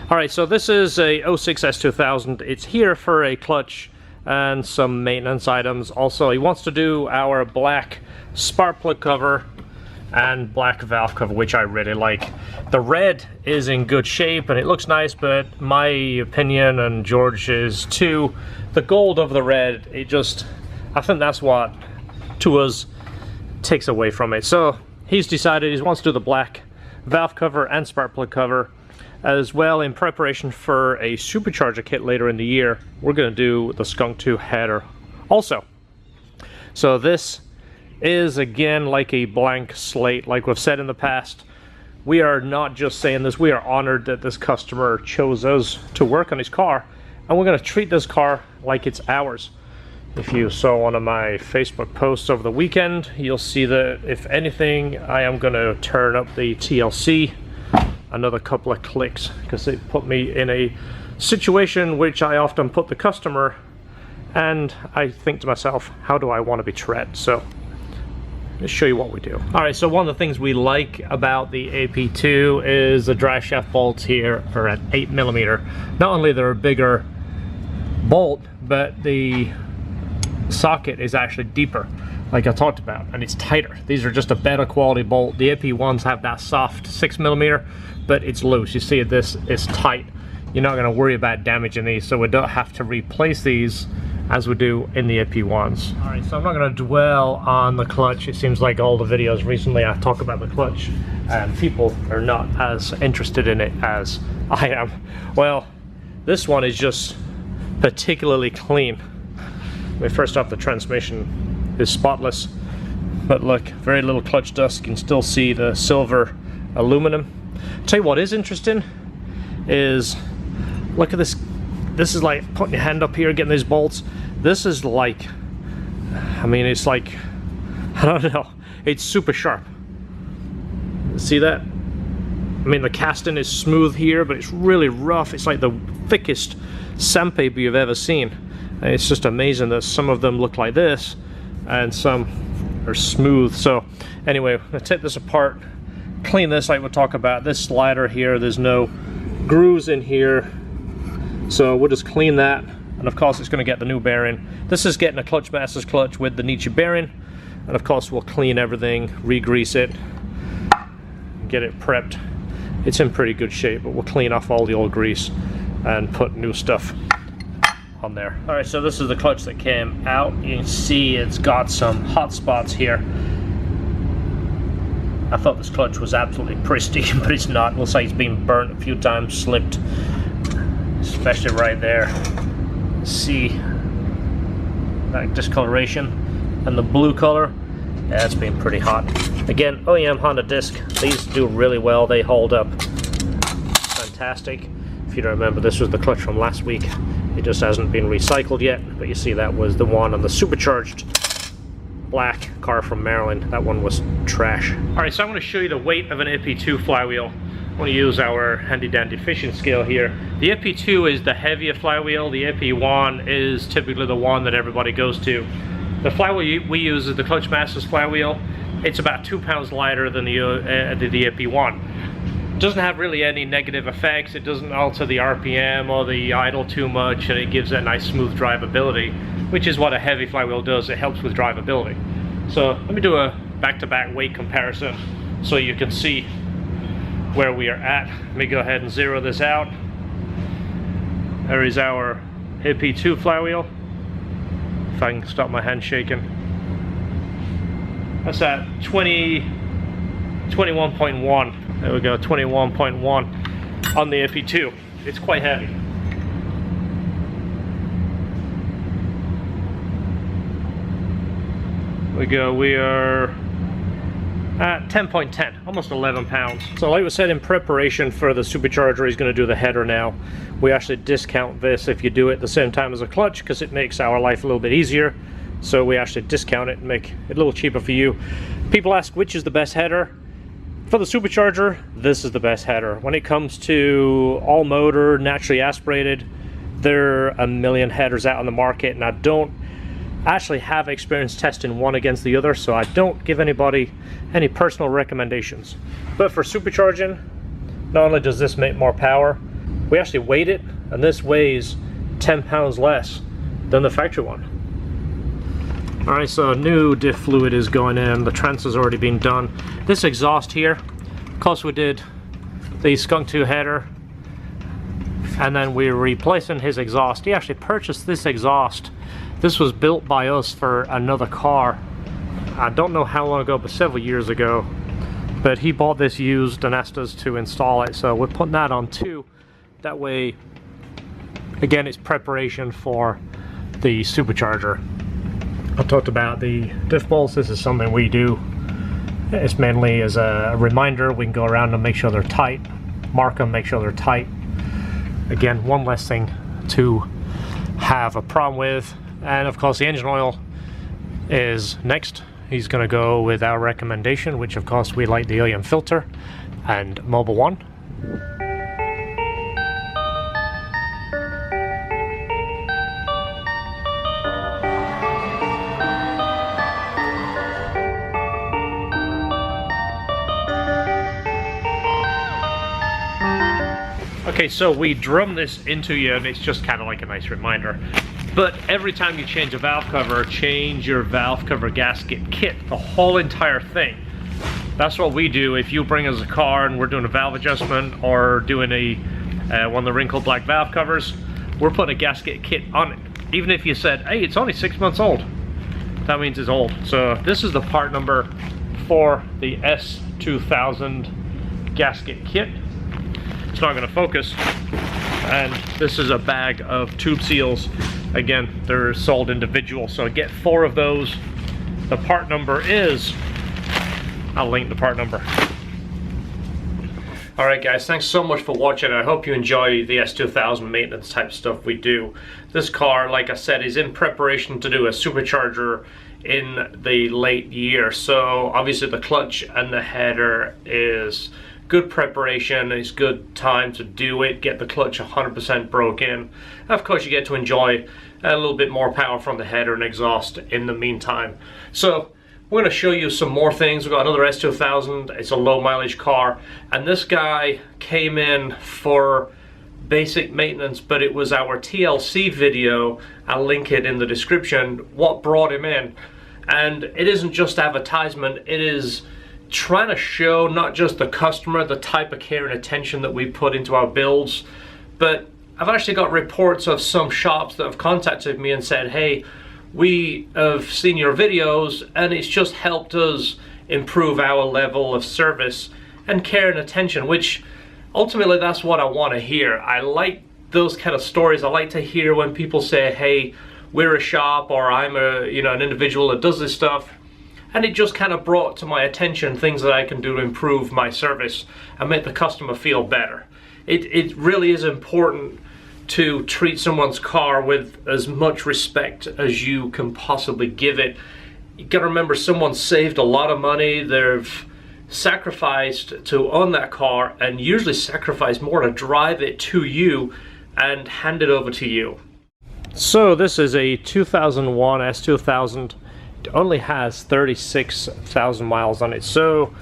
Alright, so this is a 06 S2000. It's here for a clutch and some maintenance items. Also, he wants to do our black spark plug cover and black valve cover, which I really like. The red is in good shape and it looks nice, but my opinion, and George's too, the gold of the red, I think that's what to us takes away from it. So he's decided he wants to do the black valve cover and spark plug cover as well, in preparation for a supercharger kit later in the year. We're going to do the Skunk 2 header also. So this is again like a blank slate. Like we've said in the past, we are not just saying this, we are honored that this customer chose us to work on his car, and we're going to treat this car like it's ours. If you saw one of my Facebook posts over the weekend, you'll see that if anything, I am going to turn up the TLC another couple of clicks, because it put me in a situation which I often put the customer, and I think to myself, how do I want to be treated? So let's show you what we do. Alright, so one of the things we like about the AP2 is the drive shaft bolts here are at 8mm. Not only they're a bigger bolt, but the socket is actually deeper, like I talked about, and it's tighter. These are just a better quality bolt. The AP1s have that soft 6mm, but it's loose. You see this is tight. You're not going to worry about damaging these, so we don't have to replace these as we do in the AP1s. Alright, so I'm not going to dwell on the clutch. It seems like all the videos recently I talk about the clutch and people are not as interested in it as I am. Well, this one is just particularly clean. I mean, first off, the transmission is spotless, but look, very little clutch dust. You can still see the silver aluminum. Tell you what is interesting is, look at this. This is like putting your hand up here, getting these bolts. This is like, I mean, it's like, I don't know, it's super sharp. See that? I mean, the casting is smooth here, but it's really rough. It's like the thickest sandpaper you've ever seen. And it's just amazing that some of them look like this and some are smooth. So anyway, I'm gonna take this apart, clean this like we'll talk about. This slider here, there's no grooves in here, so we'll just clean that. And of course it's going to get the new bearing. This is getting a Clutch Masters clutch with the Nietzsche bearing, and of course we'll clean everything, re-grease it, get it prepped. It's in pretty good shape, but we'll clean off all the old grease and put new stuff on there. Alright, so this is the clutch that came out. You can see it's got some hot spots here. I thought this clutch was absolutely pristine, but it's not. It looks like it's been burnt a few times, slipped, especially right there. See that discoloration, and the blue color, yeah, it's been pretty hot. Again, OEM Honda disc, these do really well. They hold up fantastic. If you don't remember, this was the clutch from last week. It just hasn't been recycled yet, but you see that was the one on the supercharged black car from Maryland. That one was trash. Alright, so I'm going to show you the weight of an AP2 flywheel. I'm going to use our handy dandy fishing scale here. The AP2 is the heavier flywheel. The AP1 is typically the one that everybody goes to. The flywheel we use is the Clutch Masters flywheel. It's about 2 pounds lighter than the AP1. It doesn't have really any negative effects. It doesn't alter the RPM or the idle too much, and it gives a nice smooth drivability, which is what a heavy flywheel does. It helps with drivability. So let me do a back-to-back weight comparison so you can see where we are at. Let me go ahead and zero this out. There is our AP2 flywheel. If I can stop my hand shaking. That's at 21.1. There we go, 21.1 on the AP2. It's quite heavy. We are at 10.10, almost 11 pounds. So like we said, in preparation for the supercharger, he's going to do the header now. We actually discount this if you do it at the same time as a clutch, because it makes our life a little bit easier. So we actually discount it and make it a little cheaper for you. People ask which is the best header. For the supercharger, this is the best header. When it comes to all motor, naturally aspirated, there are a million headers out on the market, and I don't actually have experience testing one against the other, so I don't give anybody any personal recommendations. But for supercharging, not only does this make more power, we actually weighed it, and this weighs 10 pounds less than the factory one. Alright, so new diff fluid is going in, the transfer's already been done. This exhaust here, of course we did the Skunk 2 header, and then we're replacing his exhaust. He actually purchased this exhaust. This was built by us for another car. I don't know how long ago, but several years ago. But he bought this used and asked us to install it, so we're putting that on too. That way, again, it's preparation for the supercharger. I talked about the diff bolts. This is something we do. It's mainly as a reminder. We can go around and make sure they're tight, mark them, make sure they're tight. Again, one less thing to have a problem with. And of course the engine oil is next. He's going to go with our recommendation, which of course we like the helium filter and Mobil 1. Okay, so we drum this into you, and it's just kind of like a nice reminder. But every time you change a valve cover, change your valve cover gasket kit, the whole entire thing. That's what we do. If you bring us a car and we're doing a valve adjustment or doing a one of the wrinkled black valve covers, we're putting a gasket kit on it. Even if you said, hey, it's only 6 months old, that means it's old. So this is the part number for the S2000 gasket kit. It's not going to focus. And this is a bag of tube seals. Again, they're sold individual, so get 4 of those. The part number is, I'll link the part number. Alright guys, thanks so much for watching. I hope you enjoy the S2000 maintenance type stuff we do. This car, like I said, is in preparation to do a supercharger in the late year. So obviously the clutch and the header is good preparation. It's good time to do it, get the clutch 100% broken. And of course you get to enjoy a little bit more power from the header and exhaust in the meantime. So we're going to show you some more things. We've got another S2000. It's a low mileage car, and this guy came in for basic maintenance, but it was our TLC video. I'll link it in the description, what brought him in. And it isn't just advertisement, it is trying to show not just the customer the type of care and attention that we put into our builds, but I've actually got reports of some shops that have contacted me and said, hey, we have seen your videos and it's just helped us improve our level of service and care and attention, which ultimately that's what I want to hear. I like those kind of stories. I like to hear when people say, hey, we're a shop, or I'm a, an individual that does this stuff. And it just kind of brought to my attention things that I can do to improve my service and make the customer feel better. It really is important to treat someone's car with as much respect as you can possibly give it. You got to remember, someone saved a lot of money. They've sacrificed to own that car, and usually sacrificed more to drive it to you and hand it over to you. So this is a 2001 S2000. It only has 36,000 miles on it. So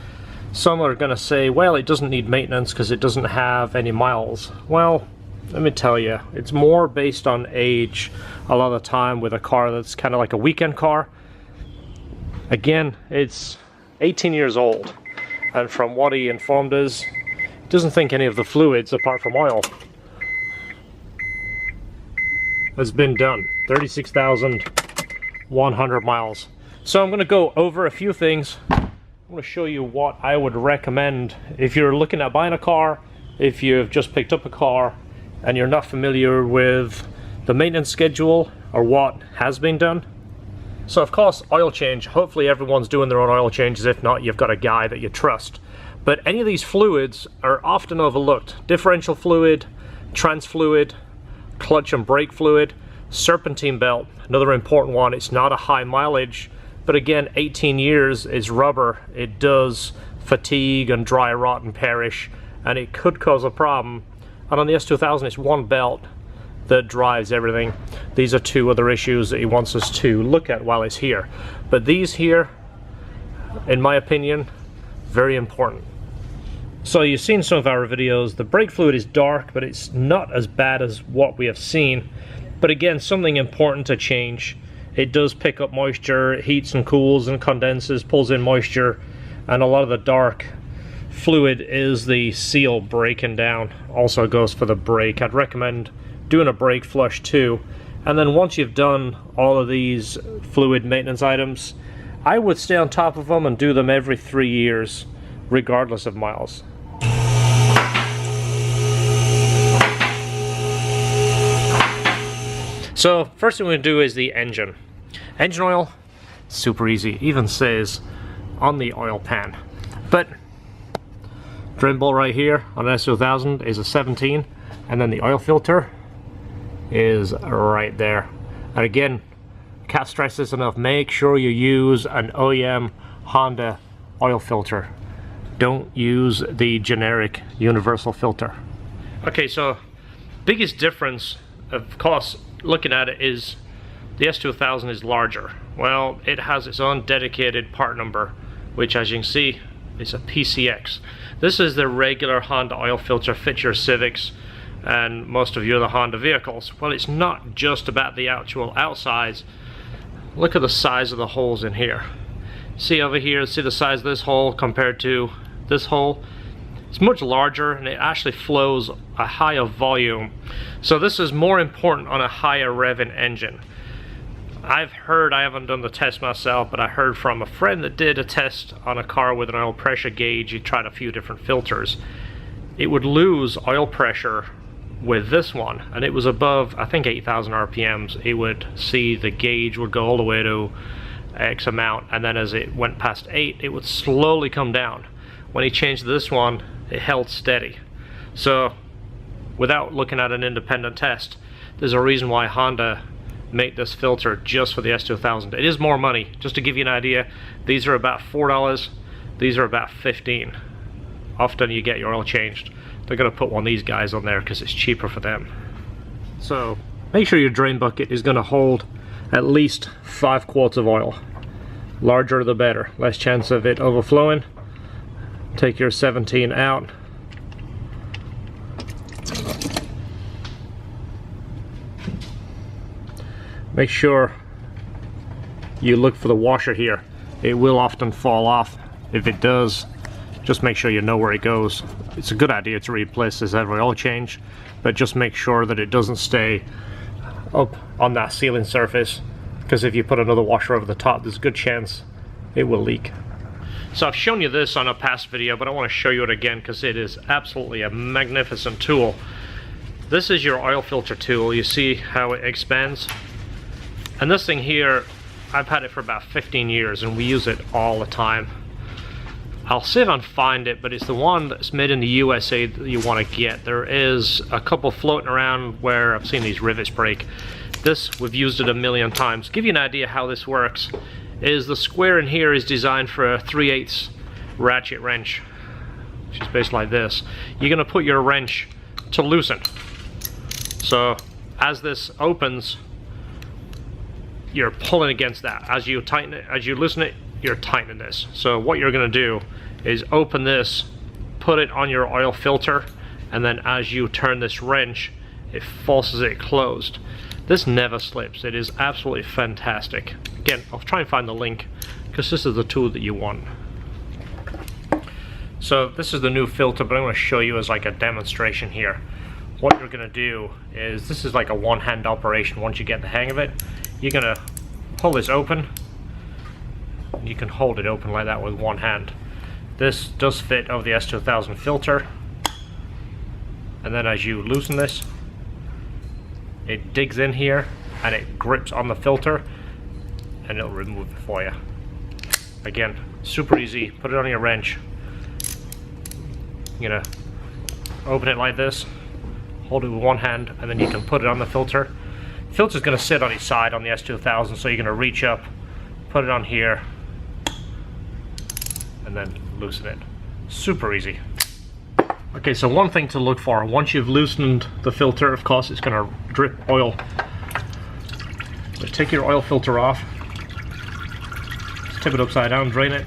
some are going to say, well, it doesn't need maintenance because it doesn't have any miles. Well, let me tell you, it's more based on age a lot of the time with a car that's kind of like a weekend car. Again, it's 18 years old, and from what he informed us, he doesn't think any of the fluids apart from oil has been done. 36,100 miles. So I'm going to go over a few things. I'm going to show you what I would recommend if you're looking at buying a car, if you've just picked up a car and you're not familiar with the maintenance schedule or what has been done. So of course, oil change. Hopefully everyone's doing their own oil changes. If not, you've got a guy that you trust. But any of these fluids are often overlooked. Differential fluid, trans fluid, clutch and brake fluid, serpentine belt, another important one. It's not a high mileage, but again, 18 years is rubber. It does fatigue and dry rot and perish, and it could cause a problem. And on the S2000, it's one belt that drives everything. These are 2 other issues that he wants us to look at while it's here. But these here, in my opinion, very important. So you've seen some of our videos. The brake fluid is dark, but it's not as bad as what we have seen. But again, something important to change. It does pick up moisture, it heats and cools and condenses, pulls in moisture, and a lot of the dark fluid is the seal breaking down. Also goes for the brake. I'd recommend doing a brake flush too. And then once you've done all of these fluid maintenance items, I would stay on top of them and do them every 3 years, regardless of miles. So first thing we're going to do is the engine. Engine oil, super easy. It even says on the oil pan. But drain bowl right here on an S2000 is a 17, and then the oil filter is right there. And again, can't stress this enough, make sure you use an OEM Honda oil filter. Don't use the generic universal filter. Okay, so biggest difference, of course, looking at it, is the S2000 is larger. Well, it has its own dedicated part number, which as you can see is a PCX. This is the regular Honda oil filter, fit your Civics and most of your other Honda vehicles. Well, it's not just about the actual outsides. Look at the size of the holes in here. See over here, see the size of this hole compared to this hole? It's much larger, and it actually flows a higher volume. So this is more important on a higher revving engine. I've heard, I haven't done the test myself, but I heard from a friend that did a test on a car with an oil pressure gauge. He tried a few different filters. It would lose oil pressure with this one, and it was above, I think, 8,000 RPMs. It would see the gauge would go all the way to X amount, and then as it went past 8, it would slowly come down. When he changed this one, it held steady. So without looking at an independent test, there's a reason why Honda make this filter just for the S2000. It is more money. Just to give you an idea, these are about $4, these are about $15. Often you get your oil changed, they're going to put one of these guys on there because it's cheaper for them. So make sure your drain bucket is going to hold at least 5 quarts of oil. Larger the better, less chance of it overflowing. Take your 17 out. Make sure you look for the washer here. It will often fall off. If it does, just make sure you know where it goes. It's a good idea to replace this every oil change, but just make sure that it doesn't stay up on that sealing surface, because if you put another washer over the top, there's a good chance it will leak. So I've shown you this on a past video, but I want to show you it again because it is absolutely a magnificent tool. This is your oil filter tool. You see how it expands? And this thing here, I've had it for about 15 years and we use it all the time. I'll see if I can find it, but it's the one that's made in the USA that you want to get. There is a couple floating around where I've seen these rivets break. This, we've used it a million times. Give you an idea how this works, is the square in here is designed for a 3/8 ratchet wrench, which is basically like this. You're going to put your wrench to loosen. So as this opens, you're pulling against that. As you tighten it, as you loosen it, you're tightening this. So what you're going to do is open this, put it on your oil filter, and then as you turn this wrench, it forces it closed. This never slips. It is absolutely fantastic. Again, I'll try and find the link because this is the tool that you want. So this is the new filter, but I'm going to show you as like a demonstration here. What you're going to do is, this is like a one-hand operation. Once you get the hang of it, you're going to pull this open. You can hold it open like that with one hand. This does fit over the S2000 filter, and then as you loosen this, it digs in here and it grips on the filter and it'll remove it for you. Again, super easy. Put it on your wrench. You're gonna open it like this, hold it with one hand, and then you can put it on the filter. The filter's gonna sit on its side on the S2000, so you're gonna reach up, put it on here, and then loosen it. Super easy. Okay, so one thing to look for, once you've loosened the filter, of course it's going to drip oil. So take your oil filter off, tip it upside down, drain it.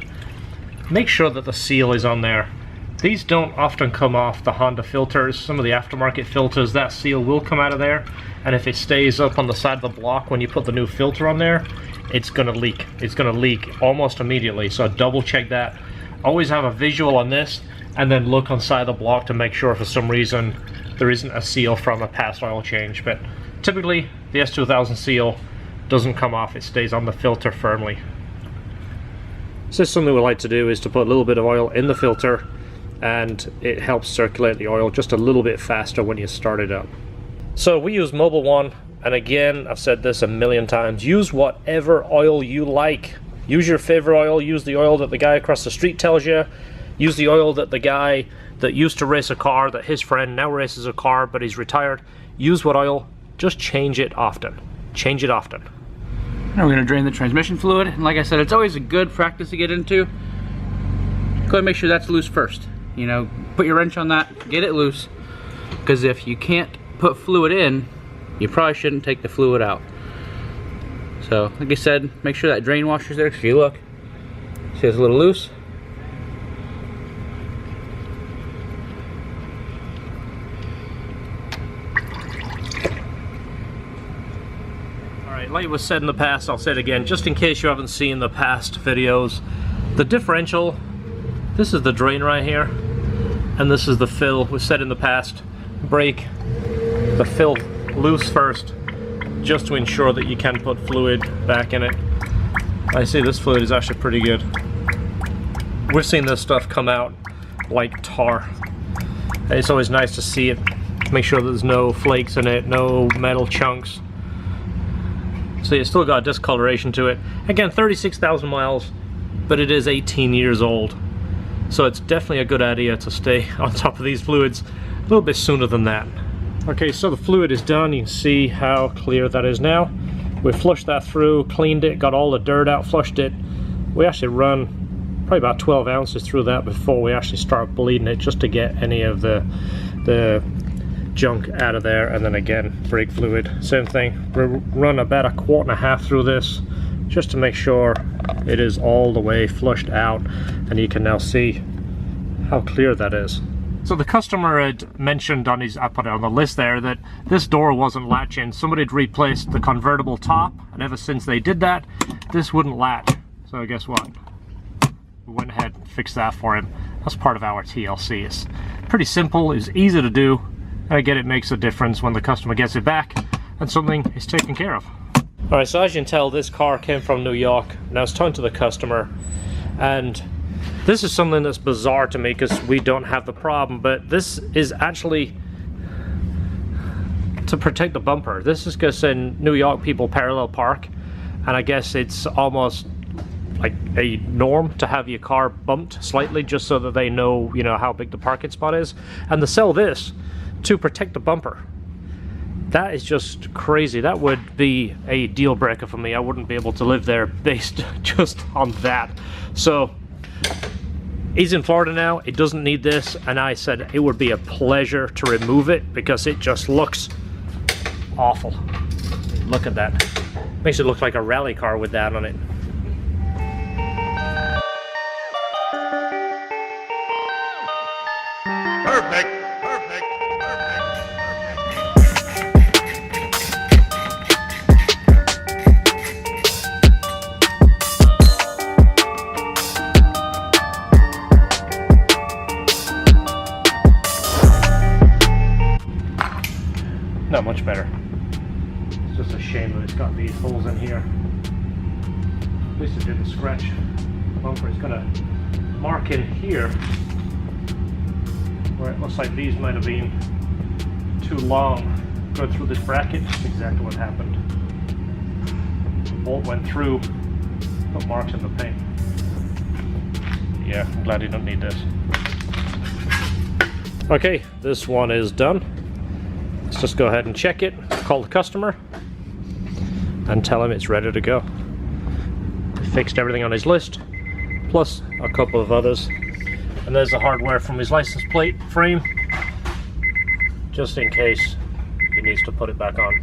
Make sure that the seal is on there. These don't often come off the Honda filters. Some of the aftermarket filters, that seal will come out of there, and if it stays up on the side of the block when you put the new filter on there, it's gonna leak. It's gonna leak almost immediately, so double check that. Always have a visual on this, and then look on the side of the block to make sure for some reason there isn't a seal from a past oil change. But typically, the S2000 seal doesn't come off, it stays on the filter firmly. So something we like to do is to put a little bit of oil in the filter, and it helps circulate the oil just a little bit faster when you start it up. So we use Mobil 1, and again, I've said this a million times, use whatever oil you like. Use your favorite oil, use the oil that the guy across the street tells you, use the oil that the guy that used to race a car, that his friend now races a car but he's retired. Use what oil, just change it often. Change it often. Now we're going to drain the transmission fluid, and like I said, it's always a good practice to get into. Go ahead and make sure that's loose first. You know, put your wrench on that, get it loose, because if you can't put fluid in, you probably shouldn't take the fluid out. So, like I said, make sure that drain washer's there, because if you look, see it's a little loose. Alright, like it was said in the past, I'll say it again, just in case you haven't seen the past videos. The differential, this is the drain right here, and this is the fill. We've said in the past, break the fill loose first, just to ensure that you can put fluid back in it. I see this fluid is actually pretty good. We've seen this stuff come out like tar. It's always nice to see it, make sure there's no flakes in it, no metal chunks. So it's still got discoloration to it. Again, 36,000 miles, but it is 18 years old. So it's definitely a good idea to stay on top of these fluids a little bit sooner than that. Okay, so the fluid is done. You can see how clear that is now. We flushed that through, cleaned it, got all the dirt out, flushed it. We actually run probably about 12 ounces through that before we actually start bleeding it, just to get any of the junk out of there. And then again, brake fluid, same thing. We run about 1.5 quarts through this, just to make sure it is all the way flushed out, and you can now see how clear that is. So the customer had mentioned on his, I put it on the list there, that this door wasn't latching. Somebody had replaced the convertible top, and ever since they did that, this wouldn't latch. So guess what? We went ahead and fixed that for him. That's part of our TLC. It's pretty simple, it's easy to do, and again, it makes a difference when the customer gets it back and something is taken care of. Alright, so as you can tell, this car came from New York. Now it's time to the customer, and this is something that's bizarre to me because we don't have the problem, but this is actually to protect the bumper. This is because in New York people parallel park, and I guess it's almost like a norm to have your car bumped slightly just so that they know, you know, how big the parking spot is, and to sell this to protect the bumper. That is just crazy. That would be a deal breaker for me. I wouldn't be able to live there based just on that. So he's in Florida now, it doesn't need this, and I said it would be a pleasure to remove it because it just looks awful. Look at that. Makes it look like a rally car with that on it. Perfect. Not much better. It's just a shame that it's got these holes in here. At least it didn't scratch the bumper. It's got a mark in here where it looks like these might have been too long going through this bracket. That's exactly what happened. The bolt went through, put marks in the paint. Yeah, I'm glad you don't need this. Okay, this one is done. Let's just go ahead and check it, call the customer, and tell him it's ready to go. We fixed everything on his list, plus a couple of others. And there's the hardware from his license plate frame, just in case he needs to put it back on.